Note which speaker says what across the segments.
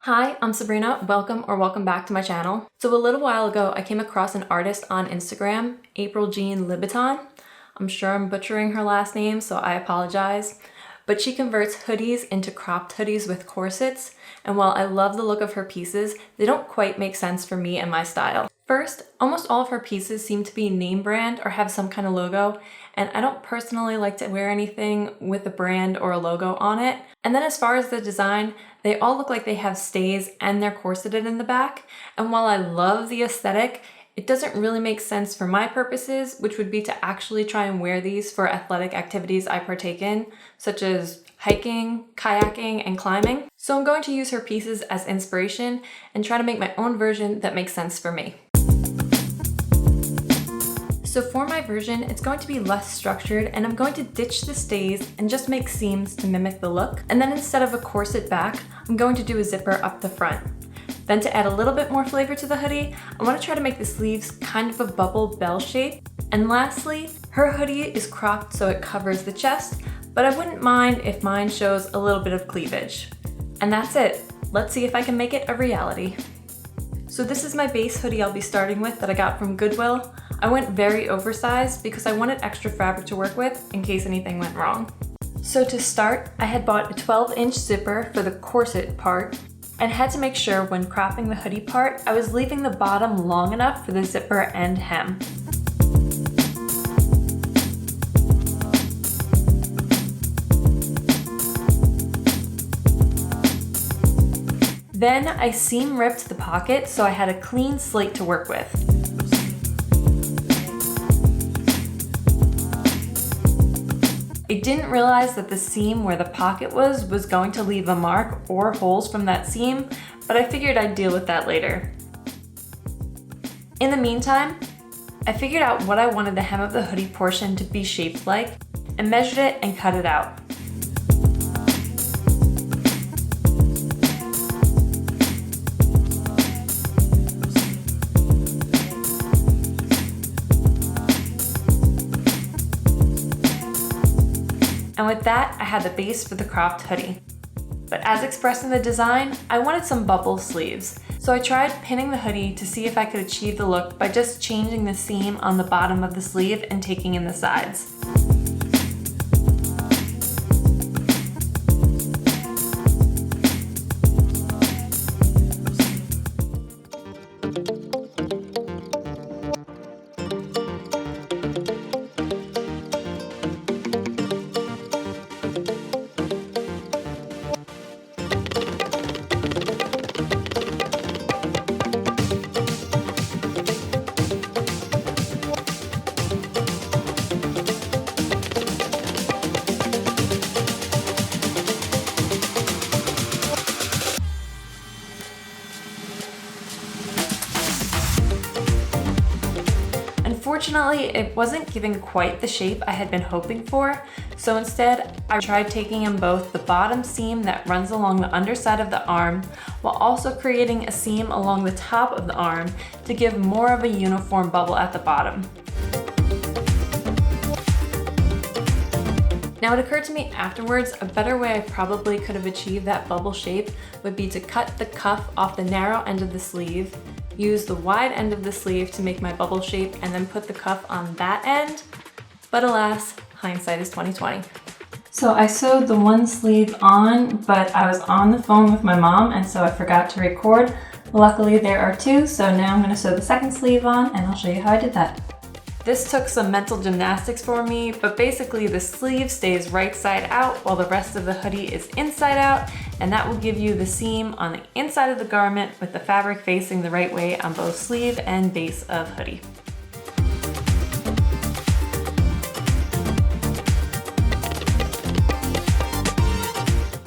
Speaker 1: Hi, I'm Sabrina. Welcome back to my channel. So a little while ago, I came across an artist on Instagram, April Jean Libaton. I'm sure I'm butchering her last name, so I apologize. But she converts hoodies into cropped hoodies with corsets. And while I love the look of her pieces, they don't quite make sense for me and my style. First, almost all of her pieces seem to be name brand or have some kind of logo, and I don't personally like to wear anything with a brand or a logo on it. And then as far as the design, they all look like they have stays and they're corseted in the back. And while I love the aesthetic, it doesn't really make sense for my purposes, which would be to actually try and wear these for athletic activities I partake in, such as hiking, kayaking, and climbing. So I'm going to use her pieces as inspiration and try to make my own version that makes sense for me. So for my version, it's going to be less structured, and I'm going to ditch the stays and just make seams to mimic the look. And then instead of a corset back, I'm going to do a zipper up the front. Then to add a little bit more flavor to the hoodie, I want to try to make the sleeves kind of a bubble bell shape. And lastly, her hoodie is cropped so it covers the chest, but I wouldn't mind if mine shows a little bit of cleavage. And that's it. Let's see if I can make it a reality. So this is my base hoodie I'll be starting with that I got from Goodwill. I went very oversized because I wanted extra fabric to work with in case anything went wrong. So to start, I had bought a 12-inch zipper for the corset part and had to make sure when cropping the hoodie part, I was leaving the bottom long enough for the zipper and hem. Then I seam ripped the pocket so I had a clean slate to work with. I didn't realize that the seam where the pocket was going to leave a mark or holes from that seam, but I figured I'd deal with that later. In the meantime, I figured out what I wanted the hem of the hoodie portion to be shaped like and measured it and cut it out. And with that, I had the base for the cropped hoodie. But as expressed in the design, I wanted some bubble sleeves. So I tried pinning the hoodie to see if I could achieve the look by just changing the seam on the bottom of the sleeve and taking in the sides. Unfortunately, it wasn't giving quite the shape I had been hoping for, so instead I tried taking in both the bottom seam that runs along the underside of the arm while also creating a seam along the top of the arm to give more of a uniform bubble at the bottom. Now it occurred to me afterwards, a better way I probably could have achieved that bubble shape would be to cut the cuff off the narrow end of the sleeve, use the wide end of the sleeve to make my bubble shape, and then put the cuff on that end. But alas, hindsight is 20/20. So I sewed the one sleeve on, but I was on the phone with my mom, and so I forgot to record. Luckily there are two, so now I'm gonna sew the second sleeve on, and I'll show you how I did that. This took some mental gymnastics for me, but basically the sleeve stays right side out while the rest of the hoodie is inside out, and that will give you the seam on the inside of the garment with the fabric facing the right way on both sleeve and base of hoodie.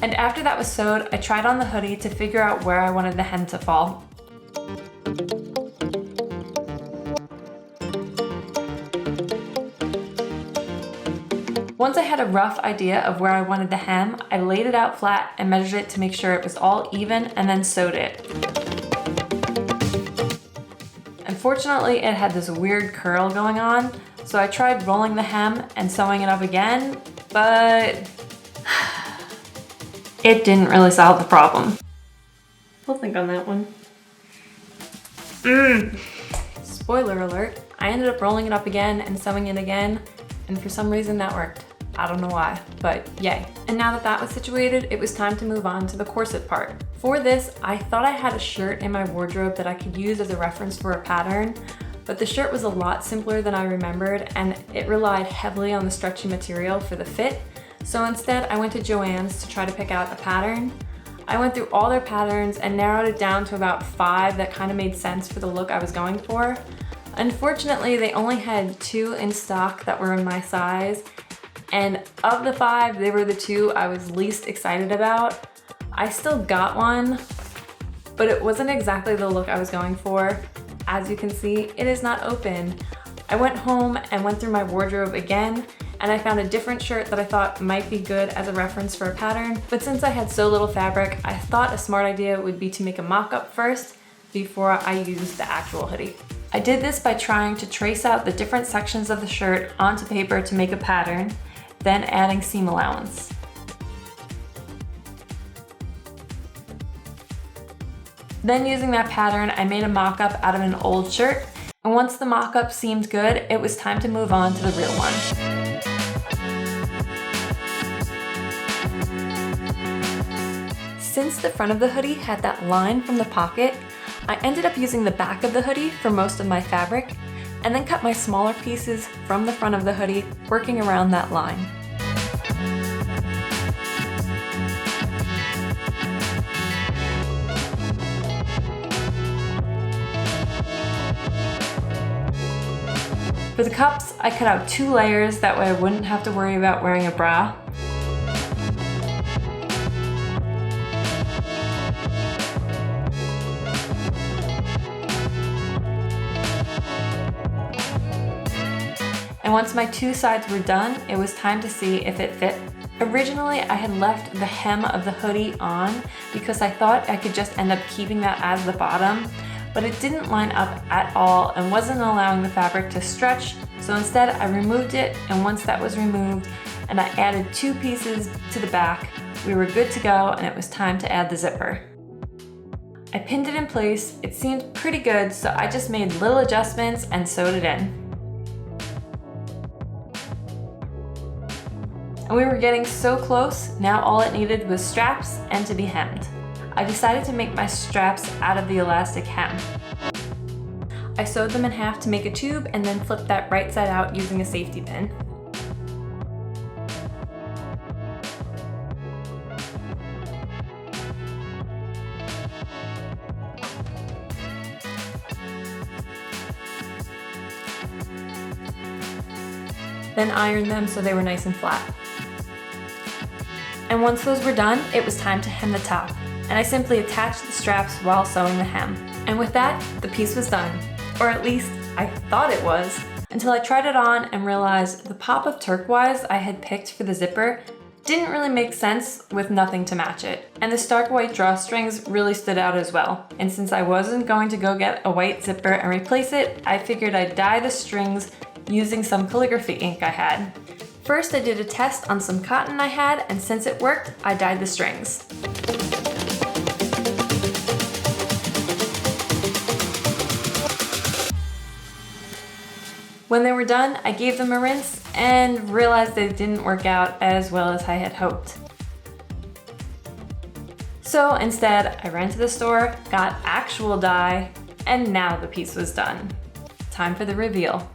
Speaker 1: And after that was sewed, I tried on the hoodie to figure out where I wanted the hem to fall. Once I had a rough idea of where I wanted the hem, I laid it out flat and measured it to make sure it was all even and then sewed it. Unfortunately, it had this weird curl going on, so I tried rolling the hem and sewing it up again, but it didn't really solve the problem. I'll think on that one. Spoiler alert, I ended up rolling it up again and sewing it again, and for some reason that worked. I don't know why, but yay. And now that that was situated, it was time to move on to the corset part. For this, I thought I had a shirt in my wardrobe that I could use as a reference for a pattern, but the shirt was a lot simpler than I remembered, and it relied heavily on the stretchy material for the fit. So instead, I went to Joann's to try to pick out a pattern. I went through all their patterns and narrowed it down to about 5 that kind of made sense for the look I was going for. Unfortunately, they only had 2 in stock that were in my size, and of the 5, they were the 2 I was least excited about. I still got one, but it wasn't exactly the look I was going for. As you can see, it is not open. I went home and went through my wardrobe again, and I found a different shirt that I thought might be good as a reference for a pattern. But since I had so little fabric, I thought a smart idea would be to make a mock-up first before I used the actual hoodie. I did this by trying to trace out the different sections of the shirt onto paper to make a pattern, then adding seam allowance. Then using that pattern, I made a mock-up out of an old shirt, and once the mock-up seemed good, it was time to move on to the real one. Since the front of the hoodie had that line from the pocket, I ended up using the back of the hoodie for most of my fabric, and then cut my smaller pieces from the front of the hoodie, working around that line. For the cups, I cut out 2 layers, that way I wouldn't have to worry about wearing a bra. And once my 2 sides were done, it was time to see if it fit. Originally, I had left the hem of the hoodie on because I thought I could just end up keeping that as the bottom, but it didn't line up at all and wasn't allowing the fabric to stretch, so instead I removed it, and once that was removed and I added 2 pieces to the back, we were good to go, and it was time to add the zipper. I pinned it in place, it seemed pretty good, so I just made little adjustments and sewed it in. And we were getting so close, now all it needed was straps and to be hemmed. I decided to make my straps out of the elastic hem. I sewed them in half to make a tube and then flipped that right side out using a safety pin. Then ironed them so they were nice and flat. And once those were done, it was time to hem the top, and I simply attached the straps while sewing the hem. And with that, the piece was done. Or at least, I thought it was, until I tried it on and realized the pop of turquoise I had picked for the zipper didn't really make sense with nothing to match it. And the stark white drawstrings really stood out as well. And since I wasn't going to go get a white zipper and replace it, I figured I'd dye the strings using some calligraphy ink I had. First, I did a test on some cotton I had, and since it worked, I dyed the strings. When they were done, I gave them a rinse and realized they didn't work out as well as I had hoped. So instead, I ran to the store, got actual dye, and now the piece was done. Time for the reveal.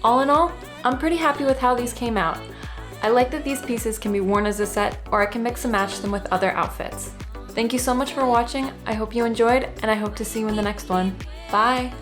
Speaker 1: All in all, I'm pretty happy with how these came out. I like that these pieces can be worn as a set, or I can mix and match them with other outfits. Thank you so much for watching, I hope you enjoyed, and I hope to see you in the next one. Bye!